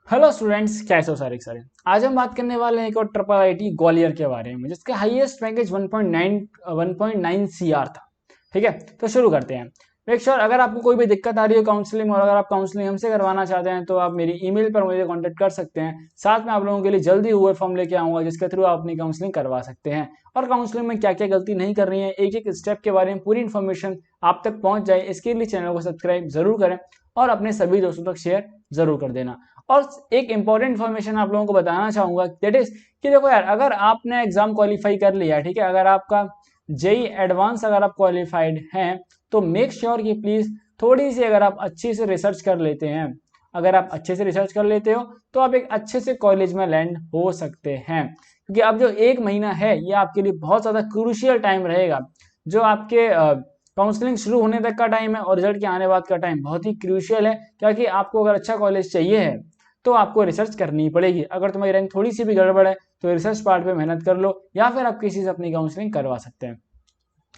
Hello students, कैसे हो सारे आज हम बात करने वाले हैं एक और ट्रिपल आईटी ग्वालियर के बारे में जिसका हाईएस्ट पैकेज 1.9 सीआर था। ठीक है, तो शुरू करते हैं। मेक श्योर अगर आपको कोई भी दिक्कत आ रही है काउंसलिंग और अगर आप काउंसलिंग हमसे करवाना चाहते हैं तो आप मेरी ईमेल पर मुझे कांटेक्ट कर सकते हैं। साथ में आप लोगों के लिए जल्दी हुए फॉर्म लेके आऊंगा जिसके थ्रू आप अपनी काउंसलिंग करवा सकते हैं। और काउंसलिंग में क्या क्या गलती नहीं करनी है, एक एक स्टेप के बारे में पूरी इन्फॉर्मेशन आप तक पहुंच जाए, इसके लिए चैनल को सब्सक्राइब जरूर करें और अपने सभी दोस्तों तक शेयर जरूर कर देना। और एक इंपॉर्टेंट इन्फॉर्मेशन आप लोगों को बताना चाहूंगा, दैट इज कि देखो यार, अगर आपने एग्जाम क्वालिफाई कर लिया, ठीक है, अगर आपका जेई एडवांस अगर आप क्वालिफाइड हैं तो मेक श्योर कि प्लीज थोड़ी सी अगर आप अच्छी से रिसर्च कर लेते हैं, अगर आप अच्छे से रिसर्च कर लेते हो तो आप एक अच्छे से कॉलेज में लैंड हो सकते हैं। क्योंकि अब जो एक महीना है ये आपके लिए बहुत ज्यादा क्रूशियल टाइम रहेगा। जो आपके काउंसलिंग शुरू होने तक का टाइम है और रिजल्ट के आने बाद का टाइम बहुत ही क्रूशियल है, क्योंकि आपको अगर अच्छा कॉलेज चाहिए है तो आपको रिसर्च करनी पड़ेगी। अगर तुम्हारी रैंक थोड़ी सी भी गड़बड़ है तो रिसर्च पार्ट पे मेहनत कर लो या फिर आप किसी से अपनी काउंसलिंग करवा सकते हैं।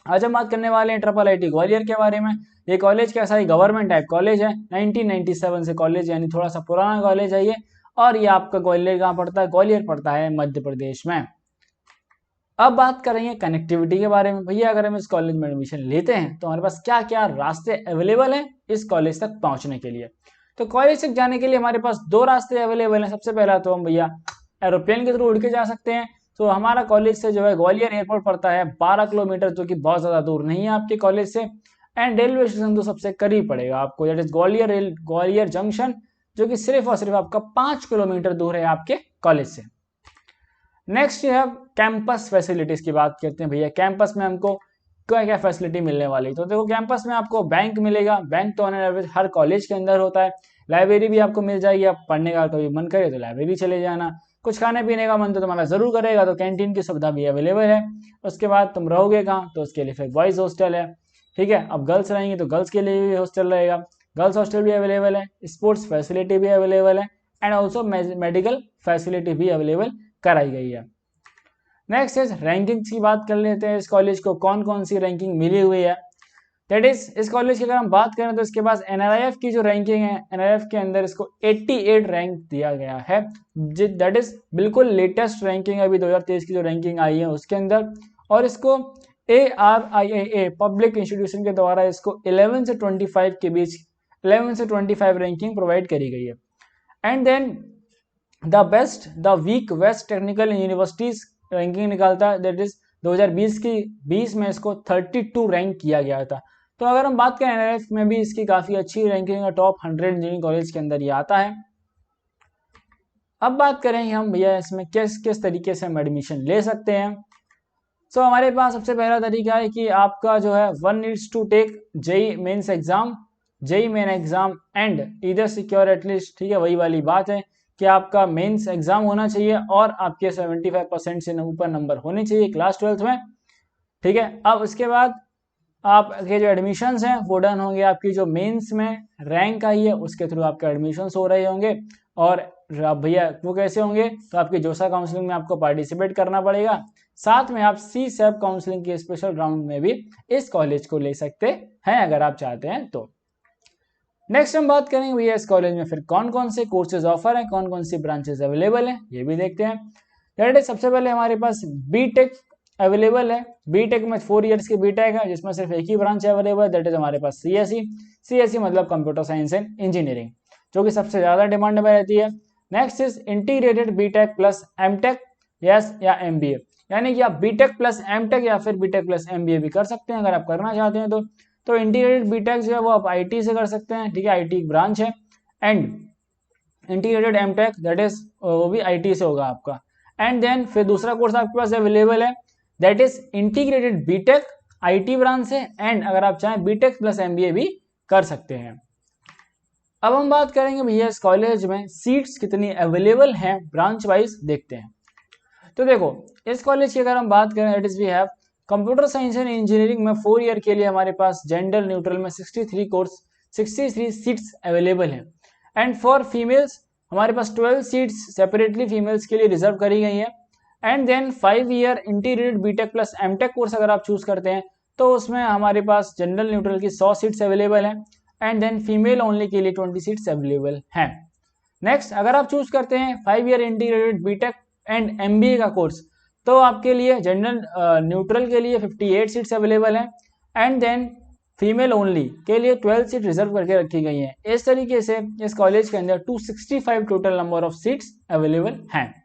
आज हम बात करने वाले हैं ट्रिपल आईटी ग्वालियर के बारे में। ये कॉलेज कैसा है? गवर्नमेंट टाइप कॉलेज है, 1997 से कॉलेज, यानी थोड़ा सा पुराना कॉलेज है ये। और ये आपका ग्वालियर कहाँ पड़ता है? ग्वालियर पड़ता है मध्य प्रदेश में। अब बात करेंगे कनेक्टिविटी के बारे में। भैया अगर हम इस कॉलेज में एडमिशन लेते हैं तो हमारे पास क्या क्या रास्ते अवेलेबल हैं इस कॉलेज तक पहुंचने के लिए। तो कॉलेज तक जाने के लिए हमारे पास दो रास्ते अवेलेबल हैं। सबसे पहला तो हम भैया एरोप्लेन के थ्रू उड़ के जा सकते हैं। तो हमारा कॉलेज से जो है ग्वालियर एयरपोर्ट पड़ता है 12 किलोमीटर, जो कि बहुत ज्यादा दूर नहीं है आपके कॉलेज से। एंड रेलवे स्टेशन तो सबसे करीब पड़ेगा आपको, दैट इज ग्वालियर जंक्शन, जो कि सिर्फ और सिर्फ आपका 5 किलोमीटर दूर है आपके कॉलेज से। नेक्स्ट है कैंपस फैसिलिटीज की बात करते हैं। भैया कैंपस में हमको क्या क्या फैसिलिटी मिलने वाली, तो देखो कैंपस में आपको बैंक मिलेगा। बैंक तो ऑन एवरेज हर कॉलेज के अंदर होता है। लाइब्रेरी भी आपको मिल जाएगी, आप पढ़ने का कभी मन करे तो लाइब्रेरी चले जाना। कुछ खाने पीने का मन तो तुम्हारा जरूर करेगा तो कैंटीन की सुविधा भी अवेलेबल है। उसके बाद तुम रहोगे कहाँ, तो उसके लिए फिर बॉयज हॉस्टल है। ठीक है, अब गर्ल्स रहेंगे तो गर्ल्स के लिए भी हॉस्टल रहेगा, गर्ल्स हॉस्टल भी अवेलेबल है। स्पोर्ट्स फैसिलिटी भी अवेलेबल है एंड ऑल्सो मेडिकल फैसिलिटी भी अवेलेबल कराई गई है। नेक्स्ट इज रैंकिंग की बात कर लेते हैं। इस कॉलेज को कौन कौन सी रैंकिंग मिली हुई है, दैट इज इस कॉलेज की अगर हम बात करें तो इसके पास एनआरआईएफ की जो रैंकिंग है, एनआरआईएफ के अंदर इसको 88 रैंक दिया गया है। दैट इज बिल्कुल लेटेस्ट रैंकिंग, अभी 2023 की जो रैंकिंग आई है उसके अंदर। और इसको ARIIA पब्लिक इंस्टीट्यूशन के द्वारा इसको 11 से 25 के बीच, 11 से 25 रैंकिंग प्रोवाइड करी गई है। And then the week west technical universities ranking निकालता है, दैट इज 2020 में इसको 32 रैंक किया गया था। तो अगर हम बात करें एनआरएफ में भी इसकी काफी अच्छी रैंकिंग है, टॉप 100 इंजीनियरिंग कॉलेज के अंदर ये आता है। अब बात करें हम भैया इसमें किस किस तरीके से हम एडमिशन ले सकते हैं। सो हमारे पास सबसे पहला तरीका है कि आपका जो है one needs to take JEE Mains exam, JEE Main exam and इधर सिक्योर एटलीस्ट, ठीक है, वही वाली बात है कि आपका मेंस एग्जाम होना चाहिए और आपके 75% से ऊपर नंबर होने चाहिए क्लास 12th में। ठीक है, अब उसके बाद आपके जो एडमिशन्स हैं वो डन होंगे। आपकी जो मेंस में रैंक आई है उसके थ्रू आपके एडमिशन्स हो रहे होंगे। और भैया वो कैसे होंगे, तो आपकी जोसा काउंसलिंग में आपको पार्टिसिपेट करना पड़ेगा। साथ में आप सी सैप काउंसलिंग के स्पेशल राउंड में भी इस कॉलेज को ले सकते हैं अगर आप चाहते हैं तो। नेक्स्ट हम बात करेंगे भैया इस कॉलेज में फिर कौन कौन से कोर्सेज ऑफर हैं, कौन कौन सी ब्रांचेस अवेलेबल हैं, ये भी देखते हैं। दैट इज सबसे पहले हमारे पास बीटेक अवेलेबल है। बीटेक में 4 इयर्स की बीटेक है जिसमें सिर्फ एक ही ब्रांच अवेलेबल है, दैट इज हमारे पास सीएसई। सीएसई मतलब कंप्यूटर साइंस एंड इंजीनियरिंग, जो कि सबसे ज्यादा डिमांड में रहती है। Next is integrated BTech plus MTech, yes, या एमबीए, यानी कि आप बीटेक प्लस एमटेक या फिर बीटेक प्लस एमबीए भी कर सकते हैं अगर आप करना चाहते हैं तो इंटीग्रेटेड बीटेक जो है वो आप आईटी से कर सकते हैं, ठीक है, आईटी ब्रांच है। And integrated MTech that is वो भी आईटी से होगा आपका। एंड देन फिर दूसरा कोर्स आपके पास अवेलेबल है, that is integrated BTech, IT branch से, एंड अगर आप चाहें बीटेक प्लस एमबीए भी कर सकते हैं। अब हम बात करेंगे भैया इस कॉलेज में सीट्स कितनी अवेलेबल हैं ब्रांच वाइज, देखते हैं। तो देखो इस कॉलेज की अगर हम बात करें, that is we have computer science and engineering में 4 ईयर के लिए हमारे पास जेंडर न्यूट्रल में 63 सीट्स अवेलेबल हैं। एंड फॉर फीमेल्स हमारे पास 12 सीट्स सेपरेटली फीमेल्स के लिए रिजर्व करी गई है। And then 5 year integrated BTech plus MTech course अगर आप चूज करते हैं तो उसमें हमारे पास जनरल न्यूट्रल की 100 सीट्स अवेलेबल हैं। एंड देन फीमेल ओनली के लिए 20 सीट्स अवेलेबल हैं। नेक्स्ट, अगर आप चूज करते हैं 5 year integrated BTech and MBA का कोर्स, तो आपके लिए जनरल न्यूट्रल के लिए 58 सीट्स अवेलेबल हैं, एंड देन फीमेल ओनली के लिए 12 सीट रिजर्व करके रखी गई हैं। इस तरीके से इस कॉलेज के अंदर 265 total number of seats available हैं।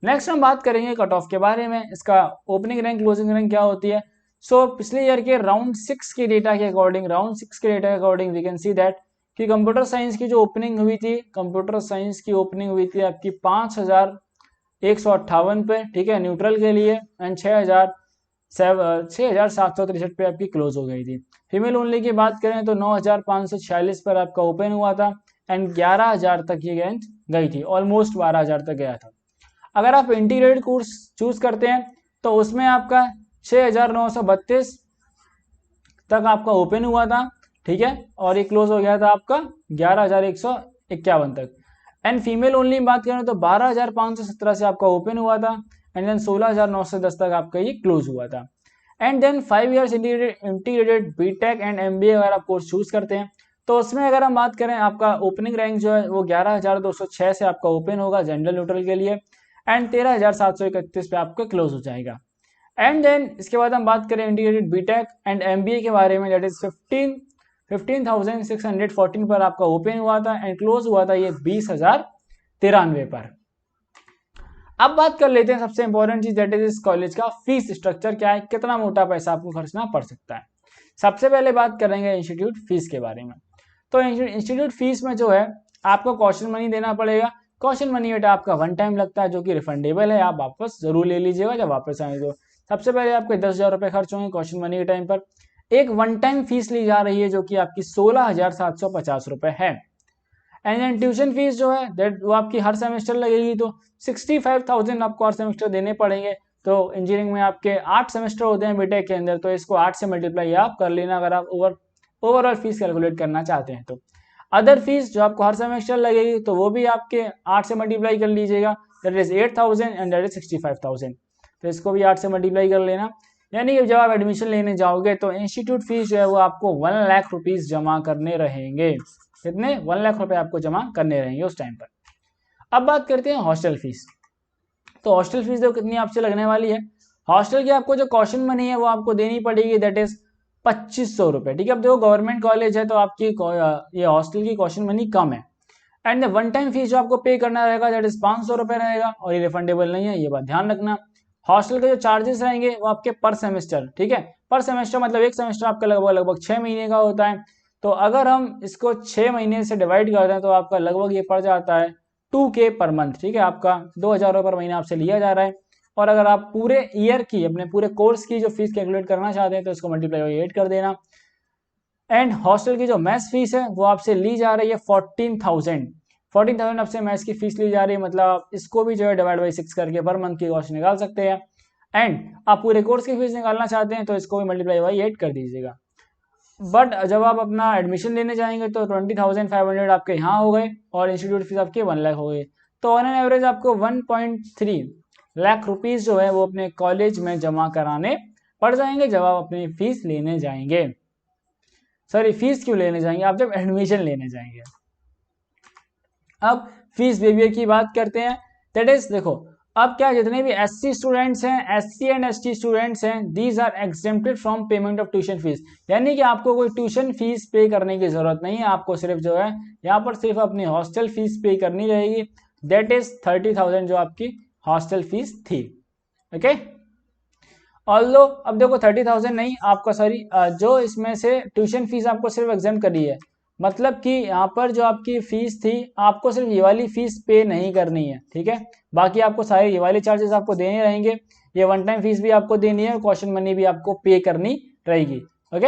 नेक्स्ट हम बात करेंगे कट ऑफ के बारे में, इसका ओपनिंग रैंक क्लोजिंग रैंक क्या होती है। सो पिछले ईयर के राउंड 6 के डेटा के according we can see that कि कंप्यूटर साइंस की जो ओपनिंग हुई थी, कंप्यूटर साइंस की ओपनिंग हुई थी आपकी 5158 पे, ठीक है, न्यूट्रल के लिए, एंड 6763 पे आपकी क्लोज हो गई थी। फीमेल ओनली की बात करें तो 9546 पर आपका ओपन हुआ था, एंड 11000 तक ये रैंक गई थी, ऑलमोस्ट 12000 तक गया था। अगर आप इंटीग्रेटेड कोर्स चूज करते हैं तो उसमें आपका 6932 तक आपका ओपन हुआ था, ठीक है, और ये क्लोज हो गया था आपका 11151 तक। एंड फीमेल ओनली बात करें तो 12517 से आपका ओपन हुआ था, एंड देन 16910 तक आपका ये क्लोज हुआ था। And then 5 years integrated BTech and MBA अगर आप कोर्स चूज करते हैं तो उसमें अगर हम बात करें, आपका ओपनिंग रैंक जो है वो 11206 से आपका ओपन होगा जनरल न्यूट्रल के लिए, एंड 13731 पे आपका क्लोज हो जाएगा। एंड देन इसके बाद हम बात करें इंटीग्रेटेड बीटेक एंड एमबीए के बारे में, दैट इज 15,614 पर आपका ओपन हुआ था, एंड क्लोज हुआ था ये 20,093 पर। अब बात कर लेते हैं सबसे इंपॉर्टेंट चीज, दैट इज इस कॉलेज का फीस स्ट्रक्चर क्या है, कितना मोटा पैसा आपको खर्चना पड़ सकता है। सबसे पहले बात करेंगे इंस्टीट्यूट फीस के बारे में। तो इंस्टीट्यूट फीस में जो है आपको कॉशन मनी देना पड़ेगा। कॉशन मनी बेटा आपका वन टाइम लगता है, जो कि रिफंडेबल है, आप वापस जरूर ले लीजिएगा जब वापस आए तो। सबसे पहले आपके 10,000 रुपये खर्च होंगे कॉशन मनी के टाइम पर। एक वन टाइम फीस ली जा रही है जो कि आपकी 16,750 रुपये है। एंड देन ट्यूशन फीस जो है दैट वो आपकी हर सेमेस्टर लगेगी, तो 65,000 आपको हर सेमेस्टर देने पड़ेंगे। तो इंजीनियरिंग में आपके 8 सेमेस्टर होते हैं बीटेक के अंदर, तो इसको 8 से मल्टीप्लाई आप कर लेना अगर आप ओवरऑल फीस कैलकुलेट करना चाहते हैं तो। अदर फीस जो आपको हर सेमेस्टर लगेगी तो वो भी आपके 8 से मल्टीप्लाई कर लीजिएगा, that is 8,000 and that is 65,000, तो इसको भी 8 से मल्टीप्लाई कर लेना। यानी कि जब आप एडमिशन लेने जाओगे तो इंस्टीट्यूट फीस जो है वो आपको 1 लाख रुपीज जमा करने रहेंगे। कितने? 1 लाख रुपए आपको जमा करने रहेंगे उस टाइम पर। अब बात करते हैं हॉस्टल फीस। तो हॉस्टल फीस देखो कितनी आपसे लगने वाली है। हॉस्टल की आपको जो कॉशन मनी है वो आपको देनी पड़ेगी, दैट इज 2500 रुपये, ठीक है। अब देखो गवर्नमेंट कॉलेज है तो आपकी ये हॉस्टल की कॉशन मनी कम है। एंड वन टाइम फीस जो आपको पे करना रहेगा दैट इज 500 रुपये रहेगा, और ये रिफंडेबल नहीं है, ये बात ध्यान रखना। हॉस्टल के जो चार्जेस रहेंगे वो आपके पर सेमेस्टर, ठीक है, पर सेमेस्टर मतलब एक सेमेस्टर आपका लगभग 6 महीने का होता है। तो अगर हम इसको 6 महीने से डिवाइड करते हैं तो आपका लगभग ये पड़ जाता है 2K पर मंथ, ठीक है, आपका 2,000 रुपये पर महीना आपसे लिया जा रहा है। और अगर आप पूरे ईयर की अपने पूरे कोर्स की जो फीस कैलकुलेट करना चाहते हैं तो इसको मल्टीप्लाई बाई 8 कर देना। एंड हॉस्टल की जो मैथ्स फीस है वो आपसे ली जा रही है 14,000 आपसे मैथ्स की फीस ली जा रही है, मतलब आप इसको भी जो है डिवाइड बाई 6 करके पर मंथ की कॉस्ट निकाल सकते हैं। एंड आप पूरे कोर्स की फीस निकालना चाहते हैं तो इसको भी मल्टीप्लाई बाई 8 कर दीजिएगा। बट जब आप अपना एडमिशन लेने जाएंगे तो 20,500 आपके यहाँ हो गए और इंस्टीट्यूट फीस आपके 1 लाख हो गए, तो ऑन एन एवरेज आपको 1.3 लाख रुपीज जो है वो अपने कॉलेज में जमा कराने पड़ जाएंगे जब आप अपनी फीस लेने जाएंगे। सॉरी, फीस क्यों लेने जाएंगे, आप जब एडमिशन लेने जाएंगे। अब फीस बिहेवियर की बात करते हैं, दैट इज देखो अब क्या जितने भी SC स्टूडेंट्स हैं, SC एंड ST स्टूडेंट्स हैं, these are exempted from payment of tuition fees. यानी कि आपको कोई ट्यूशन फीस पे करने की जरूरत नहीं है, आपको सिर्फ जो है यहाँ पर सिर्फ अपनी हॉस्टल फीस पे करनी रहेगी, दैट इज 30,000 जो आपकी हॉस्टल फीस थी, ओके। ऑल्दो अब देखो 30,000 नहीं आपका, सॉरी, जो इसमें से ट्यूशन फीस आपको सिर्फ एग्जाम करी है, मतलब कि यहाँ पर जो आपकी फीस थी आपको सिर्फ ये वाली फीस पे नहीं करनी है, ठीक है, बाकी आपको सारे ये वाले चार्जेस आपको देने रहेंगे, ये वन टाइम फीस भी आपको देनी है और कॉशन मनी भी आपको पे करनी रहेगी, ओके।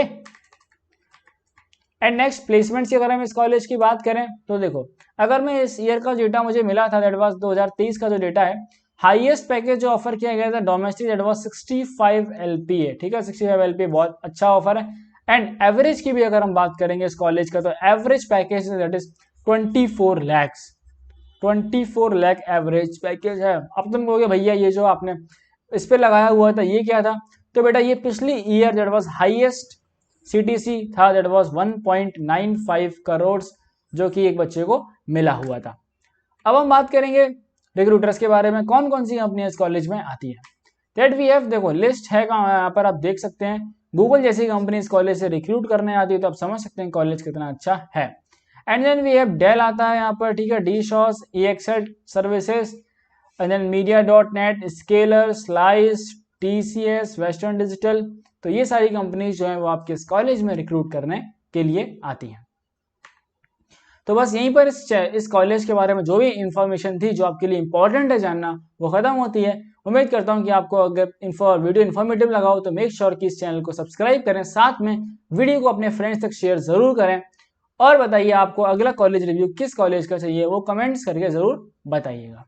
एंड नेक्स्ट प्लेसमेंट्स की अगर हम इस कॉलेज की बात करें तो देखो अगर मैं इस ईयर का डेटा मुझे मिला था, दैट वाज 2023 का जो डेटा है, हाईएस्ट पैकेज जो ऑफर किया गया था डोमेस्टिक दैट वाज 65 LPA, ठीक है, 65 LPA बहुत अच्छा ऑफर है। एंड एवरेज की भी अगर हम बात करेंगे इस कॉलेज का तो average package that is 24 lakh average package है। अब तुम कहोगे भैया ये जो आपने इस पे लगाया हुआ था ये क्या था, तो बेटा ये पिछली year that was highest CTC था, दैट वाज 1.95 करोड़ जो कि एक बच्चे को मिला हुआ था। अब हम बात करेंगे रिक्रूटर्स के बारे में, कौन कौन सी कंपनियां इस कॉलेज में आती है। दैट वी हैव, देखो लिस्ट है यहाँ पर आप देख सकते हैं। गूगल जैसी कंपनी इस कॉलेज से रिक्रूट करने आती है, तो आप समझ सकते हैं कॉलेज कितना अच्छा है। And then we have Dell आता है यहाँ पर, ठीक है, D Shaw's, EXL services, and then media.net, Scaler, Slice, TCS, Western Digital. तो ये सारी कंपनीज जो है वो आपके इस कॉलेज में रिक्रूट करने के लिए आती हैं। तो बस यहीं पर इस कॉलेज के बारे में जो भी इंफॉर्मेशन थी जो आपके लिए इंपॉर्टेंट है जानना, वो खत्म होती है। उम्मीद करता हूं कि आपको अगर वीडियो इन्फॉर्मेटिव लगा हो तो मेक श्योर कि इस चैनल को सब्सक्राइब करें, साथ में वीडियो को अपने फ्रेंड्स तक शेयर जरूर करें। और बताइए आपको अगला कॉलेज रिव्यू किस कॉलेज का चाहिए, वो कमेंट्स करके जरूर बताइएगा।